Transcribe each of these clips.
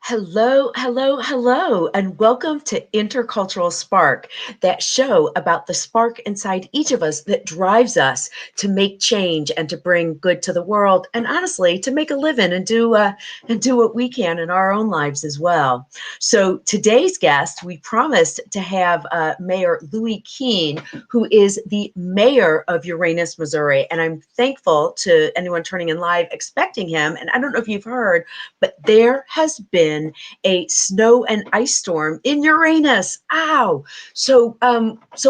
Hello, hello, hello, and welcome to Intercultural Spark, that show about the spark inside each of us that drives us to make change and to bring good to the world, and honestly, to make a living and do what we can in our own lives as well. So today's guest, we promised to have Mayor Louie Keen, who is the mayor of Uranus, Missouri, and I'm thankful to anyone turning in live expecting him. And I don't know if you've heard, but there has been a snow and ice storm in Uranus. Ow! So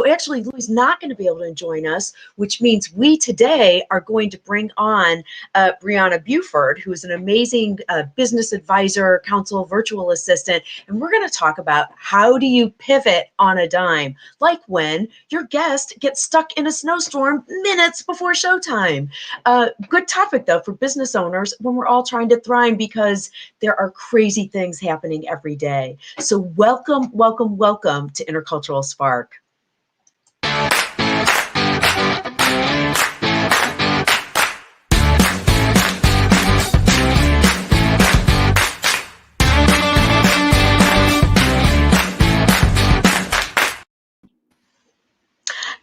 actually, Louie's not going to be able to join us, which means we today are going to bring on Brianna Buford, who is an amazing business advisor, counsel, virtual assistant, and we're going to talk about how do you pivot on a dime, like when your guest gets stuck in a snowstorm minutes before showtime. Good topic though for business owners when we're all trying to thrive because there are crazy things happening every day. So welcome, welcome, welcome to Intercultural Spark.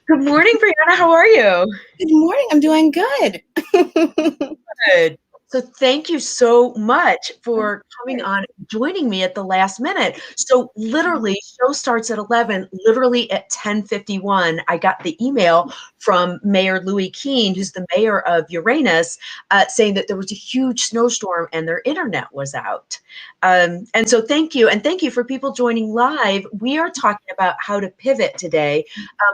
Good morning, Brianna. How are you? Good morning. I'm doing good. Good. So thank you so much for coming on, joining me at the last minute. So literally, show starts at 11. Literally at 10:51, I got the email from Mayor Louie Keen, who's the mayor of Uranus, saying that there was a huge snowstorm and their internet was out. And so thank you. And thank you for people joining live. We are talking about how to pivot today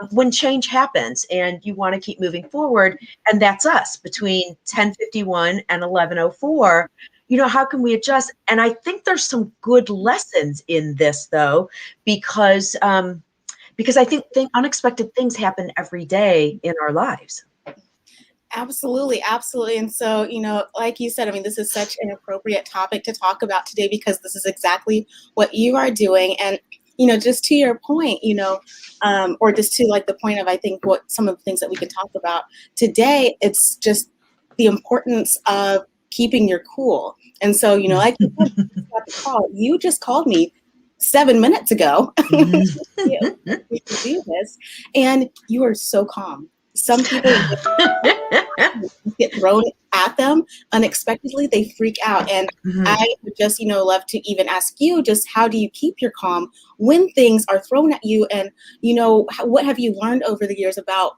when change happens and you want to keep moving forward. And that's us between 10:51 and 11:04. How can we adjust? And I think there's some good lessons in this, though, because I think unexpected things happen every day in our lives. Absolutely. Absolutely. And so, like you said, I mean, this is such an appropriate topic to talk about today because this is exactly what you are doing. And, just to your point, or just to like the point of, I think, what some of the things that we can talk about today, it's just the importance of keeping your cool. And so, like you said, you just called me 7 minutes ago. We should do this. And you are so calm. Some people get thrown at them unexpectedly, they freak out. And I would just, love to even ask you, just how do you keep your calm when things are thrown at you? And, what have you learned over the years about,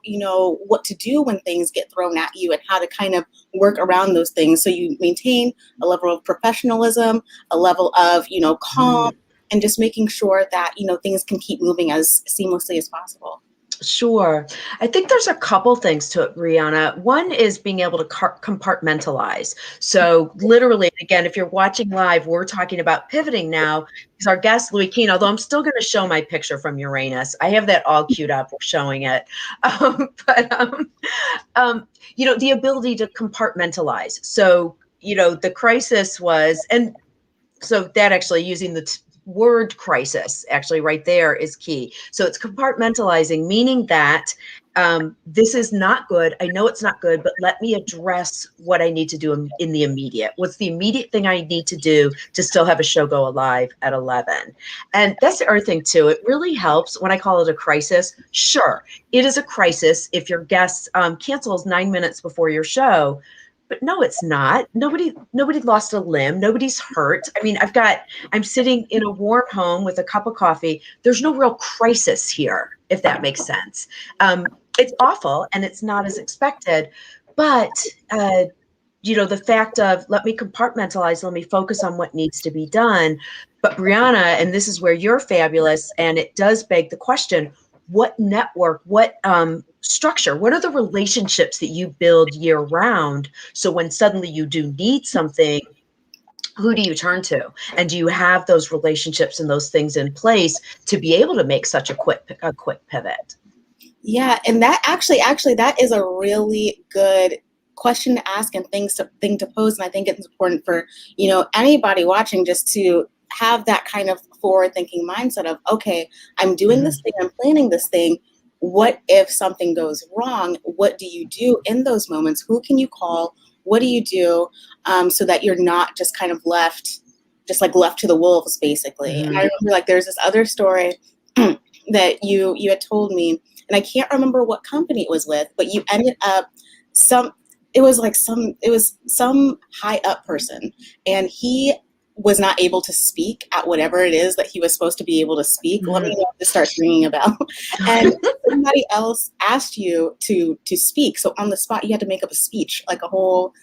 what to do when things get thrown at you and how to kind of work around those things so you maintain a level of professionalism, a level of, calm, and just making sure that, things can keep moving as seamlessly as possible. Sure. I think there's a couple things to it, Brianna. One is being able to compartmentalize. So literally, again, if you're watching live, we're talking about pivoting now because our guest, Louie Keen, although I'm still going to show my picture from Uranus. I have that all queued up. We're showing it. The ability to compartmentalize. So, the crisis was, and so that actually using the word crisis actually right there is key. So it's compartmentalizing, meaning that this is not good. I know it's not good, but let me address what I need to do in the immediate. What's the immediate thing I need to do to still have a show go live at 11? And that's the other thing too. It really helps when I call it a crisis. Sure, it is a crisis if your guest cancels 9 minutes before your show. But no, it's not. Nobody lost a limb. Nobody's hurt. I mean, I'm sitting in a warm home with a cup of coffee. There's no real crisis here, if that makes sense. It's awful and it's not as expected, but the fact of let me compartmentalize, let me focus on what needs to be done. But Brianna, and this is where you're fabulous, and it does beg the question, what network, what structure, what are the relationships that you build year round? So when suddenly you do need something, who do you turn to? And do you have those relationships and those things in place to be able to make such a quick pivot? Yeah. And that actually, that is a really good question to ask and thing to pose. And I think it's important for, anybody watching just to have that kind of forward thinking mindset of, okay, I'm doing this thing, I'm planning this thing. What if something goes wrong? What do you do in those moments? Who can you call? what do you do so that you're not just kind of left to the wolves, basically. And I remember like there's this other story that you had told me, and I can't remember what company it was with, but you ended up it was some high up person, and he was not able to speak at whatever it is that he was supposed to be able to speak. Let me know if this starts ringing a bell. And somebody else asked you to speak. So on the spot, you had to make up a speech, like a whole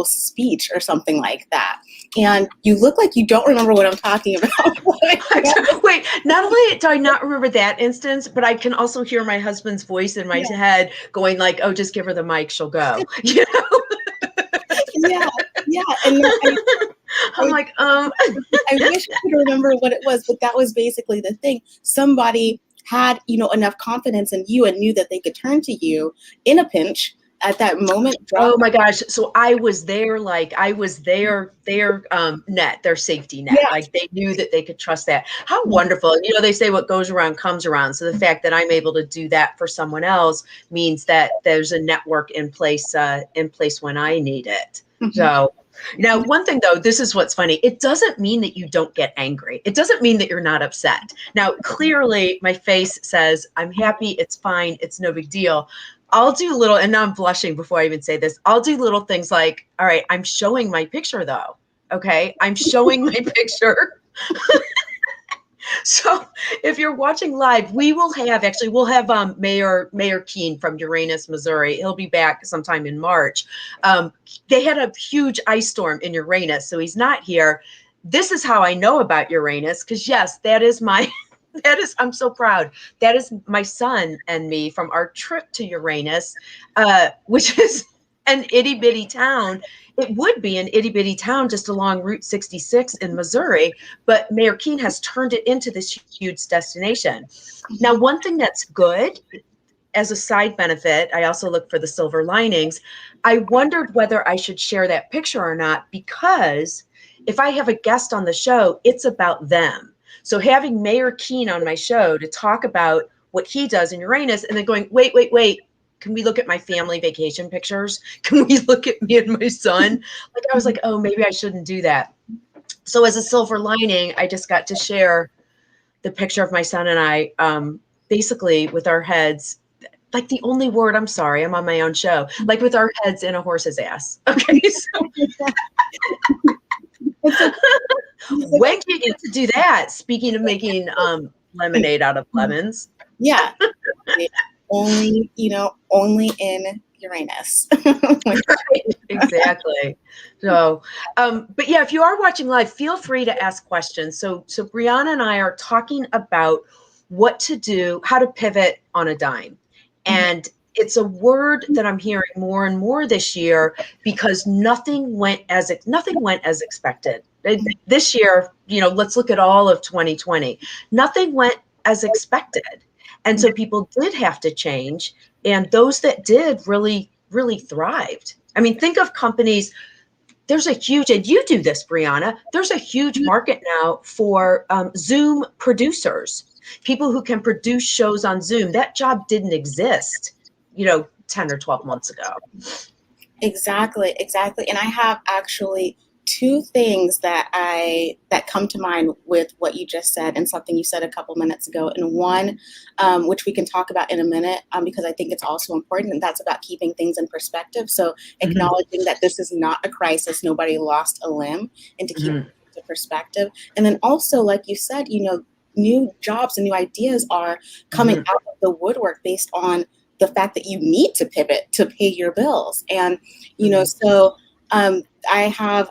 speech or something like that. And you look like you don't remember what I'm talking about. Wait, not only do I not remember that instance, but I can also hear my husband's voice in my head going like, oh, just give her the mic, she'll go. You know? Yeah. And I'm like, I wish I could remember what it was, but that was basically the thing. Somebody had, enough confidence in you and knew that they could turn to you in a pinch at that moment. Oh my gosh. So I was their net, their safety net. Yes. Like they knew that they could trust that. How wonderful. They say what goes around comes around. So the fact that I'm able to do that for someone else means that there's a network in place when I need it. So now, one thing though, this is what's funny. It doesn't mean that you don't get angry. It doesn't mean that you're not upset. Now, clearly my face says, I'm happy. It's fine. It's no big deal. I'll do little, and now I'm blushing before I even say this. I'll do little things like, all right, I'm showing my picture though. Okay. I'm showing my picture. So if you're watching live, we'll have Mayor Keen from Uranus, Missouri. He'll be back sometime in March. They had a huge ice storm in Uranus, so he's not here. This is how I know about Uranus, because yes, I'm so proud. That is my son and me from our trip to Uranus, which is an itty bitty town. It would be an itty bitty town just along Route 66 in Missouri, but Mayor Keen has turned it into this huge destination. Now, one thing that's good, as a side benefit, I also look for the silver linings. I wondered whether I should share that picture or not, because if I have a guest on the show, it's about them. So having Mayor Keen on my show to talk about what he does in Uranus, and then going, wait, can we look at my family vacation pictures? Can we look at me and my son? Like, I was like, oh, maybe I shouldn't do that. So as a silver lining, I just got to share the picture of my son and I, basically with our heads, like the only word, I'm sorry, I'm on my own show, like with our heads in a horse's ass. Okay. So when do you get to do that? Speaking of making lemonade out of lemons. Yeah. Only in Uranus. Exactly. So, but yeah, if you are watching live, feel free to ask questions. So Brianna and I are talking about what to do, how to pivot on a dime. And it's a word that I'm hearing more and more this year, because nothing went as expected. This year, let's look at all of 2020. Nothing went as expected. And so people did have to change. And those that did really, really thrived. I mean, think of companies. There's a huge, and you do this, Brianna, there's a huge market now for Zoom producers, people who can produce shows on Zoom. That job didn't exist, 10 or 12 months ago. Exactly. And I have actually two things that come to mind with what you just said, and something you said a couple minutes ago, and one which we can talk about in a minute, because I think it's also important, and that's about keeping things in perspective. So acknowledging that this is not a crisis, nobody lost a limb, and to keep it in perspective. And then also, like you said, new jobs and new ideas are coming out of the woodwork based on the fact that you need to pivot to pay your bills. And so I have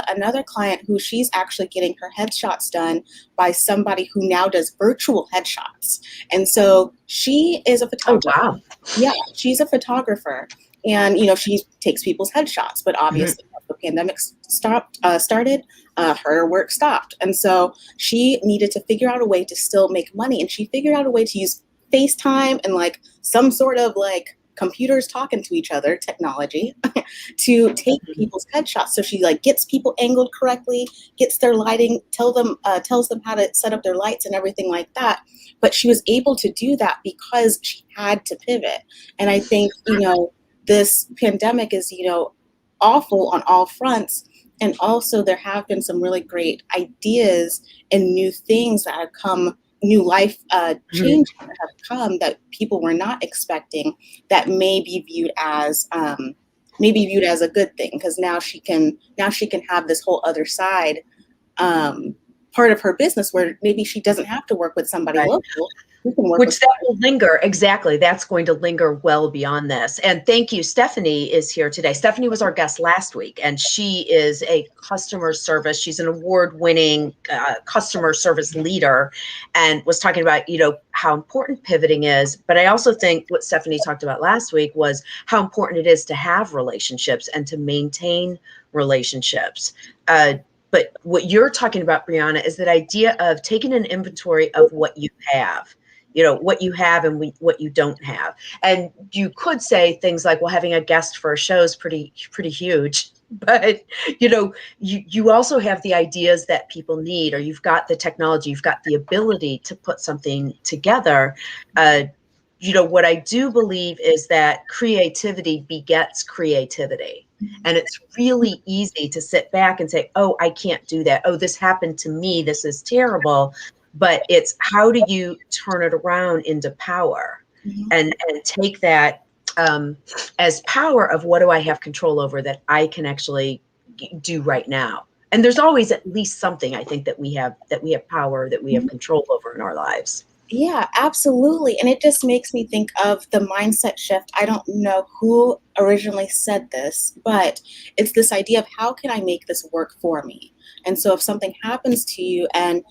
another client who she's actually getting her headshots done by somebody who now does virtual headshots. And so she is a photographer. Oh, wow. Yeah, she's a photographer. And, she takes people's headshots, but obviously when the pandemic started, her work stopped. And so she needed to figure out a way to still make money. And she figured out a way to use FaceTime and like some sort of like computers talking to each other technology to take people's headshots. So she like gets people angled correctly, gets their lighting, tells them how to set up their lights and everything like that. But she was able to do that because she had to pivot. And I think, this pandemic is, awful on all fronts. And also there have been some really great ideas and new things that have come, new life Mhm. changes that have come that people were not expecting, that may be viewed as a good thing, because now she can have this whole other side, um, part of her business where maybe she doesn't have to work with somebody Right. local. She can work with Which that will linger. Exactly. That's going to linger well beyond this. And thank you. Stephanie is here today. Stephanie was our guest last week, and she is a customer service. She's an award-winning customer service leader, and was talking about, how important pivoting is. But I also think what Stephanie talked about last week was how important it is to have relationships and to maintain relationships. But what you're talking about, Brianna, is that idea of taking an inventory of what you have, what you have and what you don't have. And you could say things like, well, having a guest for a show is pretty huge. But, you also have the ideas that people need, or you've got the technology, you've got the ability to put something together. What I do believe is that creativity begets creativity. And it's really easy to sit back and say, oh, I can't do that. Oh, this happened to me. This is terrible. But it's how do you turn it around into power, Mhm. and take that as power of what do I have control over that I can actually do right now. And there's always at least something, I think, that we have power, that we have control over in our lives. Yeah, absolutely. And it just makes me think of the mindset shift. I don't know who originally said this, but it's this idea of how can I make this work for me? And so if something happens to you and,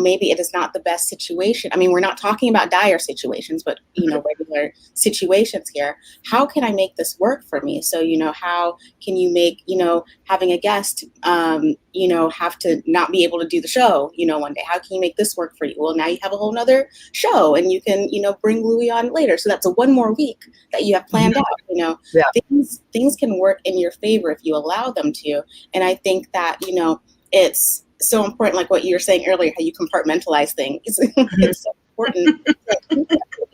maybe it is not the best situation. I mean, we're not talking about dire situations, but, regular situations here. How can I make this work for me? So, how can you make, having a guest, have to not be able to do the show, one day? How can you make this work for you? Well, now you have a whole nother show and you can, bring Louie on later. So that's a one more week that you have planned out, Yeah. things can work in your favor if you allow them to. And I think that, it's so important, like what you were saying earlier, how you compartmentalize things. It's so important to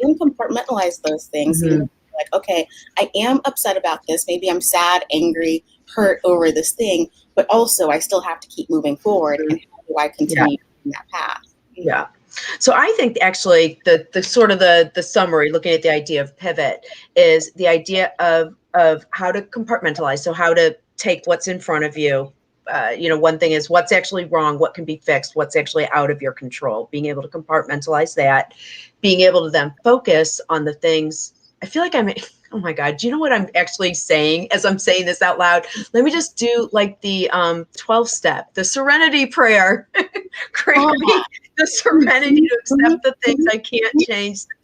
compartmentalize those things, Mhm. like, okay, I am upset about this. Maybe I'm sad, angry, hurt over this thing, but also I still have to keep moving forward. And how do I Yeah. continue in that path? Yeah. So I think actually the sort of the summary, looking at the idea of pivot, is the idea of how to compartmentalize. So how to take what's in front of you. One thing is what's actually wrong, what can be fixed, what's actually out of your control. Being able to compartmentalize that, being able to then focus on the things. I feel like oh my God, do you know what I'm actually saying as I'm saying this out loud? Let me just do like the 12 step, the serenity prayer. Grant me the serenity to accept the things I can't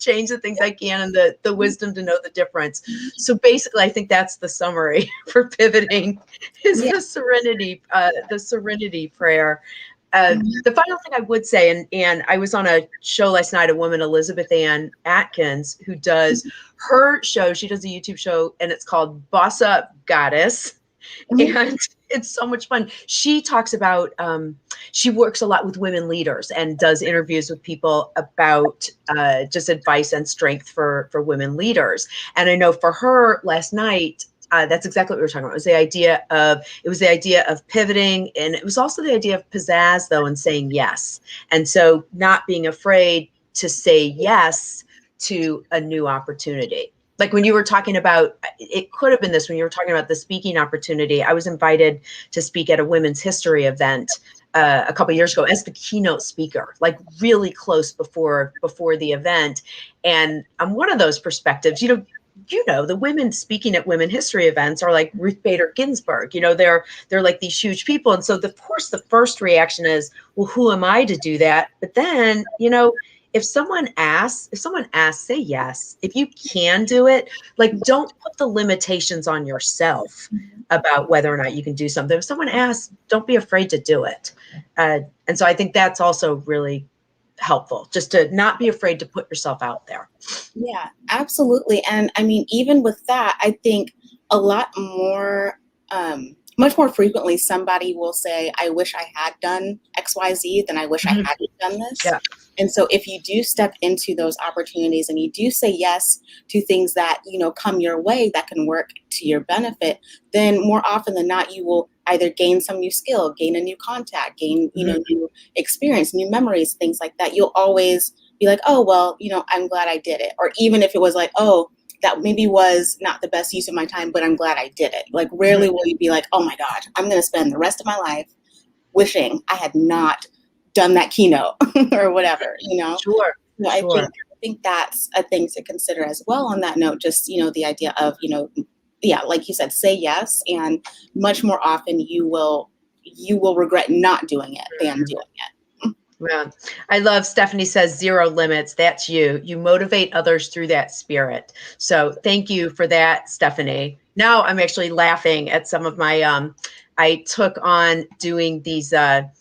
change the things I can, and the wisdom to know the difference. So basically, I think that's the summary for pivoting is Yeah. the serenity prayer. The final thing I would say, and I was on a show last night, a woman, Elizabeth Ann Atkins, who does her show. She does a YouTube show, and it's called Boss Up Goddess. And it's so much fun. She talks about, she works a lot with women leaders and does interviews with people about just advice and strength for women leaders. And I know for her last night, that's exactly what we were talking about. It was the idea of pivoting, and it was also the idea of pizzazz, though, and saying yes. And so not being afraid to say yes to a new opportunity. Like when you were talking about, it could have been this, when you were talking about the speaking opportunity. I was invited to speak at a women's history event a couple of years ago as the keynote speaker, like really close before the event. And I'm one of those perspectives, the women speaking at women history events are like Ruth Bader Ginsburg. They're like these huge people. And so of course the first reaction is, well, who am I to do that? But then, if someone asks, say yes. If you can do it, like don't put the limitations on yourself about whether or not you can do something. If someone asks, don't be afraid to do it. And so I think that's also really helpful, just to not be afraid to put yourself out there. Yeah, absolutely. And I mean, even with that, I think a lot more, much more frequently, somebody will say, I wish I had done XYZ than I wish I hadn't done this. Yeah. And so if you do step into those opportunities and you do say yes to things that, come your way that can work to your benefit, then more often than not, you will either gain some new skill, gain a new contact, gain, new experience, new memories, things like that. You'll always be like, oh, well, I'm glad I did it. Or even if it was like, oh, that maybe was not the best use of my time, but I'm glad I did it. Like rarely will you be like, oh my God, I'm going to spend the rest of my life wishing I had not done that keynote or whatever, Sure. So I think that's a thing to consider as well on that note, just, the idea of, yeah, like you said, say yes. And much more often you will regret not doing it than doing it. Yeah. I love Stephanie says 0 limits. That's you. You motivate others through that spirit. So thank you for that, Stephanie. Now I'm actually laughing at some of my, I took on doing these, they're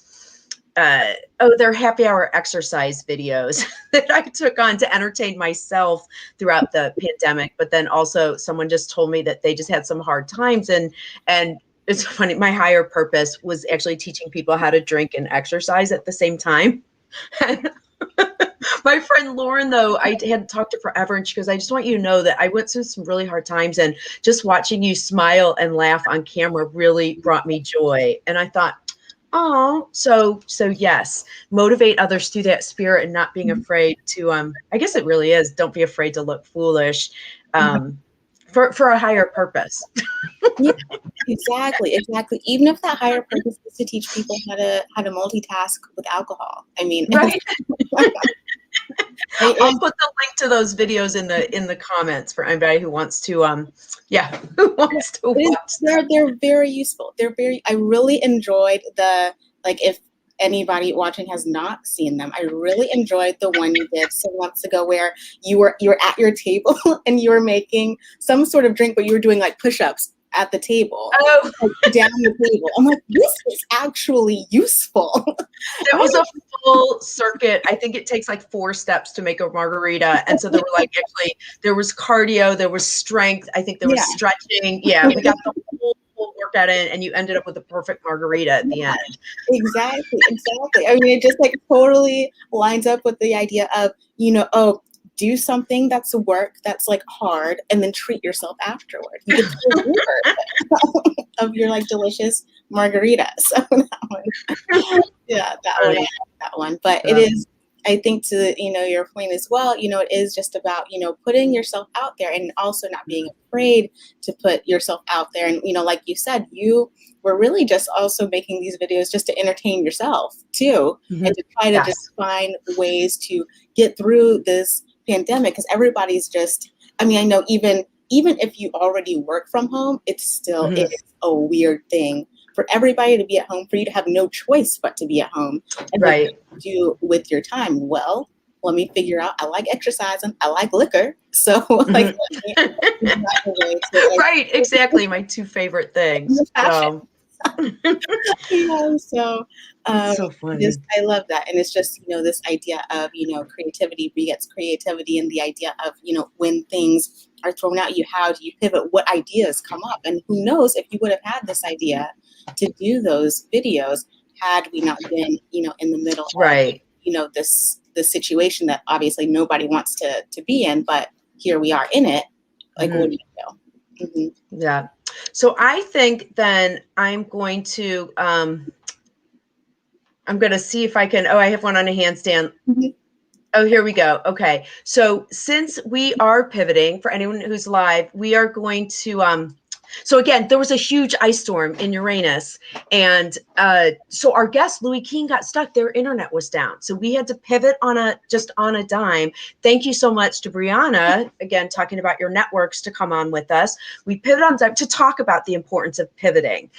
happy hour exercise videos that I took on to entertain myself throughout the pandemic. But then also someone just told me that they just had some hard times and it's funny. My higher purpose was actually teaching people how to drink and exercise at the same time. My friend Lauren, though, I hadn't talked to her forever, and she goes, I just want you to know that I went through some really hard times, and just watching you smile and laugh on camera really brought me joy. And I thought, oh, so yes, motivate others through that spirit and not being afraid to, I guess it really is, don't be afraid to look foolish for a higher purpose. Yeah, exactly. Even if that higher purpose is to teach people how to multitask with alcohol. I mean, right. I'll put the link to those videos in the comments for anybody who wants to who wants to watch. They're very useful. I really enjoyed if anybody watching has not seen them, I really enjoyed the one you did some months ago where you were at your table and you were making some sort of drink, but you were doing like push-ups at the table, down the table. I'm like, this is actually useful. It was a full circuit. I think it takes like 4 steps to make a margarita. And so there were actually, there was cardio, there was strength. I think there was stretching. Yeah, we got the whole workout in and you ended up with a perfect margarita at the end. Exactly. I mean, it just totally lines up with the idea of, do something that's work that's hard and then treat yourself afterward. You get the of your delicious margarita. So that one. But it is, I think to, your point as well, it is just about, putting yourself out there and also not being afraid to put yourself out there. And, like you said, you were really just also making these videos just to entertain yourself too, and to try to just find ways to get through this pandemic, because everybody's just, I know even if you already work from home, it's still it is a weird thing for everybody to be at home, for you to have no choice but to be at home. And what do with your time? Well, let me figure out, I like exercising, I like liquor. So right, exactly. My 2 favorite things. So. So funny. I love that. And it's just, this idea of, creativity begets creativity, and the idea of, when things are thrown at you, how do you pivot? What ideas come up? And who knows if you would have had this idea to do those videos had we not been, in the middle of, this situation that obviously nobody wants to be in, but here we are in it. What do you do? Yeah. So I think then I'm going to see if I can, I have one on a handstand. Oh, here we go. Okay. So since we are pivoting, for anyone who's live, we are going to, so again, there was a huge ice storm in Uranus. And so our guest, Louie Keen, got stuck. Their internet was down. So we had to pivot on a dime. Thank you so much to Brianna, again, talking about your networks, to come on with us. We pivoted on time to talk about the importance of pivoting.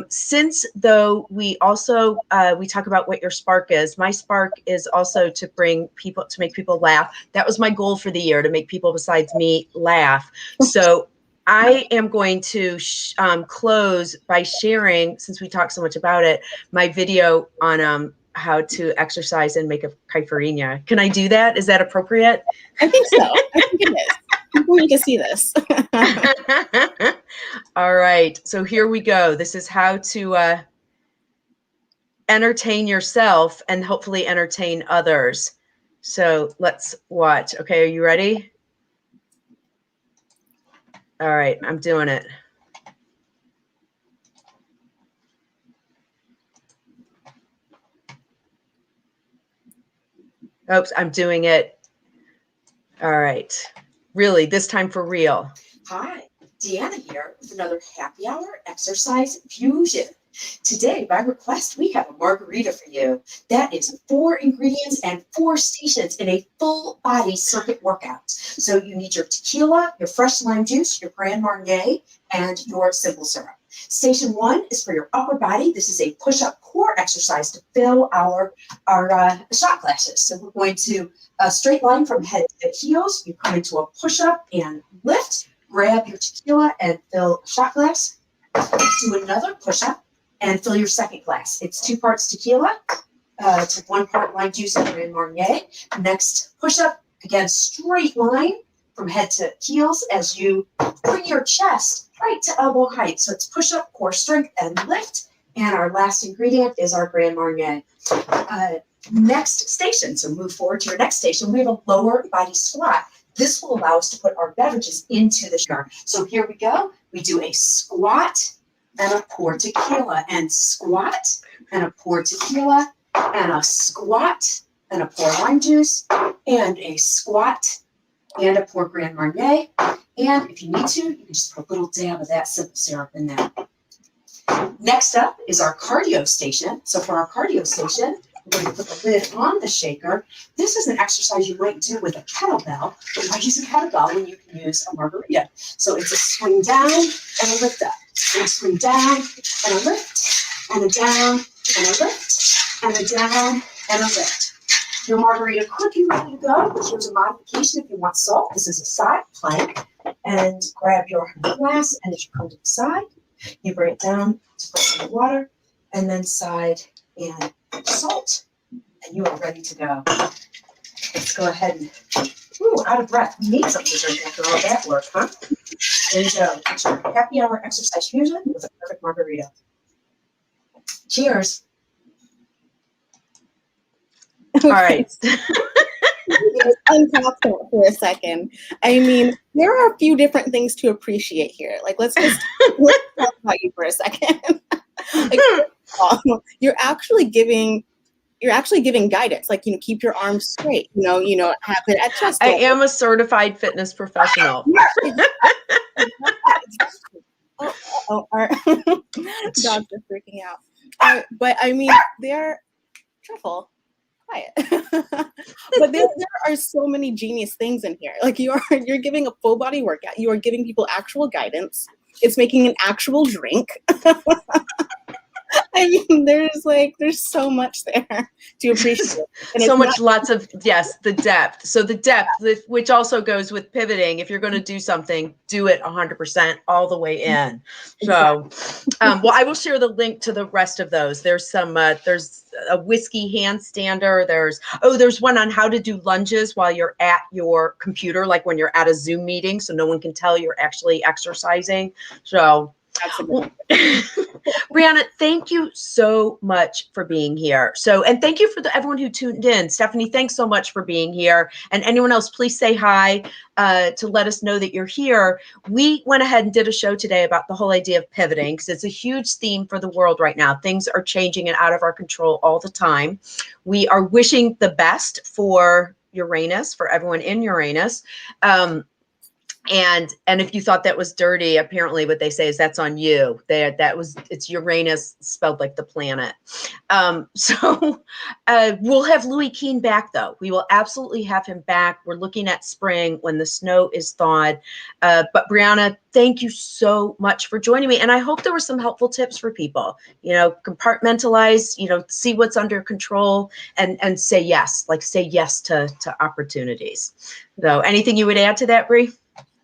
Since though we also, we talk about what your spark is. My spark is also to make people laugh. That was my goal for the year, to make people besides me laugh. So I am going to close by sharing, since we talked so much about it, my video on how to exercise and make a caipirinha. Can I do that? Is that appropriate? I think so. I think it is. People need to see this. All right. So here we go. This is how to entertain yourself and hopefully entertain others. So let's watch. Okay, are you ready? All right, I'm doing it. Oops, I'm doing it. All right. Really, this time for real. Hi, Deanna here with another happy hour exercise fusion. Today, by request, we have a margarita for you. That is 4 ingredients and 4 stations in a full body circuit workout. So you need your tequila, your fresh lime juice, your Grand Marnier, and your simple syrup. Station 1 is for your upper body. This is a push-up core exercise to fill our shot glasses. So we're going to a straight line from head to heels. You come into a push-up and lift. Grab your tequila and fill a shot glass. Do another push-up and fill your second glass. It's 2 parts tequila to 1 part lime juice and Grand Marnier. Next push-up, again, straight line from head to heels as you bring your chest right to elbow height. So it's push-up, core strength, and lift. And our last ingredient is our Grand Marnier. Next station, so move forward to your next station, we have a lower body squat. This will allow us to put our beverages into the jar. So here we go. We do a squat and a pour tequila, and squat and a pour tequila, and a squat and a pour lime juice, and a squat and a pour Grand Marnier. And if you need to, you can just put a little dab of that simple syrup in there. Next up is our cardio station. So for our cardio station, we're going to put the lid on the shaker. This is an exercise you might do with a kettlebell, but why use a kettlebell when you can use a margarita? So it's a swing down and a lift up. Swing down and a lift, and a down and a lift, and a down and a lift. Your margarita could be ready to go, but here's a modification if you want salt. This is a side plank. And grab your glass, and as you come to the side, you bring it down to put some water, and then side and salt, and you are ready to go. Let's go ahead and, out of breath. We need something to drink after all that work, huh? There you go. It's your happy hour exercise fusion with a perfect margarita. Cheers. All right. Unpack that for a second. I mean, there are a few different things to appreciate here. Like, let's talk about you for a second. Like, you're actually giving guidance. Like, keep your arms straight. Have it at chest. I am a certified fitness professional. Our dogs are freaking out. But I mean, they're truffle. Quiet. But there are so many genius things in here. Like you're giving a full body workout. You are giving people actual guidance. It's making an actual drink. I mean, there's so much there to appreciate. And so much, lots of, yes, the depth. So the depth, which also goes with pivoting. If you're going to do something, do it 100% all the way in. So, well, I will share the link to the rest of those. There's some, there's a whiskey handstander. There's one on how to do lunges while you're at your computer, like when you're at a Zoom meeting, so no one can tell you're actually exercising. So, Brianna, thank you so much for being here. So, and thank you for everyone who tuned in. Stephanie, thanks so much for being here. And anyone else, please say hi to let us know that you're here. We went ahead and did a show today about the whole idea of pivoting because it's a huge theme for the world right now. Things are changing and out of our control all the time. We are wishing the best for Uranus, for everyone in Uranus. And if you thought that was dirty, apparently what they say is that's on you. It's Uranus spelled like the planet. So we'll have Louie Keen back though. We will absolutely have him back. We're looking at spring when the snow is thawed. But Brianna, thank you so much for joining me. And I hope there were some helpful tips for people, compartmentalize, see what's under control and say yes, to opportunities. So anything you would add to that, Bri?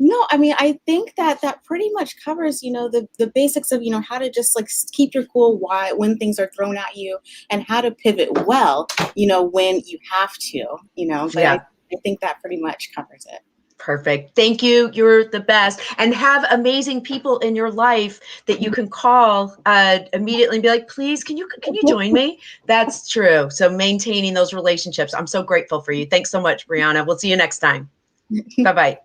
No, I mean, I think that pretty much covers, the basics of, how to just keep your cool when things are thrown at you and how to pivot well, when you have to, but yeah. I think that pretty much covers it. Perfect. Thank you. You're the best. And have amazing people in your life that you can call immediately and be like, please, can you join me? That's true. So maintaining those relationships. I'm so grateful for you. Thanks so much, Brianna. We'll see you next time. Bye-bye.